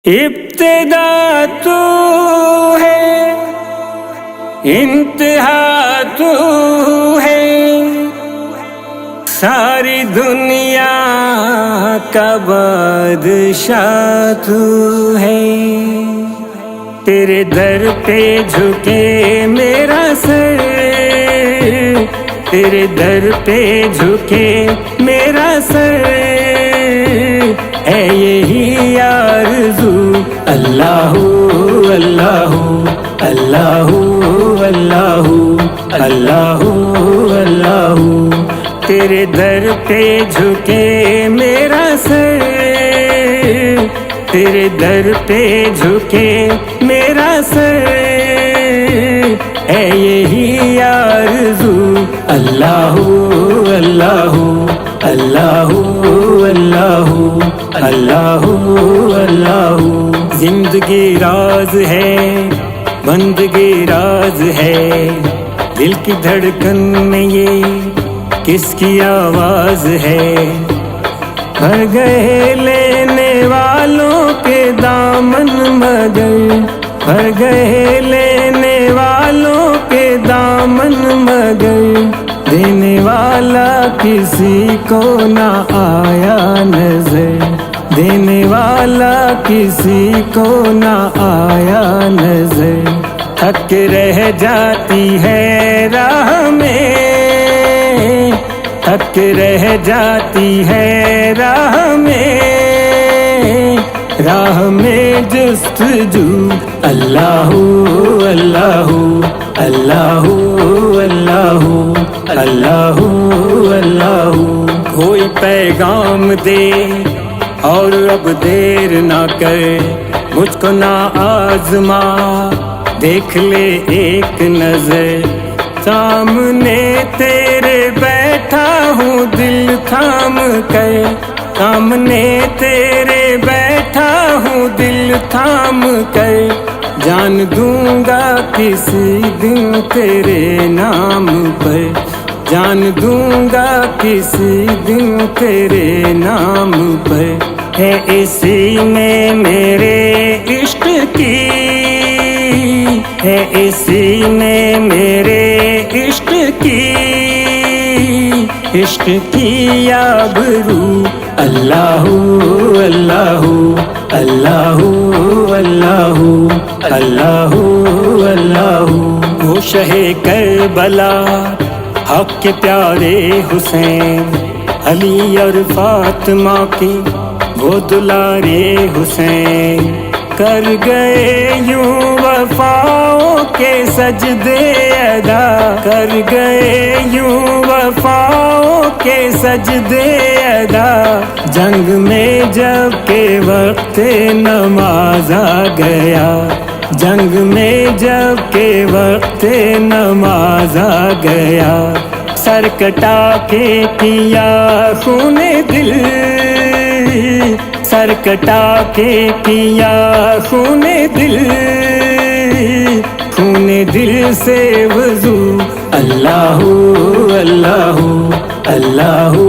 ابتدا تو ہے، انتہا تو ہے، ساری دنیا کا بادشاہ تو ہے۔ تیرے در پہ جھکے میرا سر، تیرے در پہ جھکے میرا سر، ہے یہی آرزو۔ اللہ اللہ اللہ اللہ اللہ اللہ، تیرے در پہ جھکے میرا سر، تیرے در پہ جھکے میرا سر، ہے یہی آرزو۔ اللہ اللہ اللہ اللہ اللہ اللہ، زندگی راز ہے، بندگی راز ہے، دل کی دھڑکن میں یہ کس کی آواز ہے؟ بھر گئے لینے والوں کے دامن مگر، بھر گئے لینے والوں کے دامن مگر، دینے والا کسی کو نہ آیا نظر، دینے والا کسی کو نہ آیا نظر۔ تھک رہ جاتی ہے راہ میں، تھک رہ جاتی ہے راہ میں، راہ میں جستجو۔ اللہ اللہ اللہ اللہ اللہ اللہ، کوئی پیغام دے اور اب دیر نہ کر، مجھ کو نہ آزما، دیکھ لے ایک نظر، سامنے تیرے بیٹھا ہوں دل تھام کر، سامنے تیرے بیٹھا ہوں دل تھام کر، جان دوں گا کسی دن تیرے نام پر، جان دوں گا کسی دن تیرے نام پر۔ ہے اسی میں میرے عشق کی، ہے اسی میں میرے عشق کی، عشق کی آبرو۔ اللہ اللہ اللہ اللہ اللہ اللہ، وہ شہ کربلا حق کے پیارے حسین، علی اور فاطمہ کے وہ دلارے حسین، کر گئے یوں وفاؤں کے سجدے ادا، کر گئے یوں وفاؤں کے سجدے ادا، جنگ میں جب کہ وقت نماز آ گیا، جنگ میں جب کہ وقت نماز آ گیا، سر کٹا کے کیا خون دل، سر کٹا کے کیا خون دل، خون دل سے وضو۔ اللہ اللہ اللہ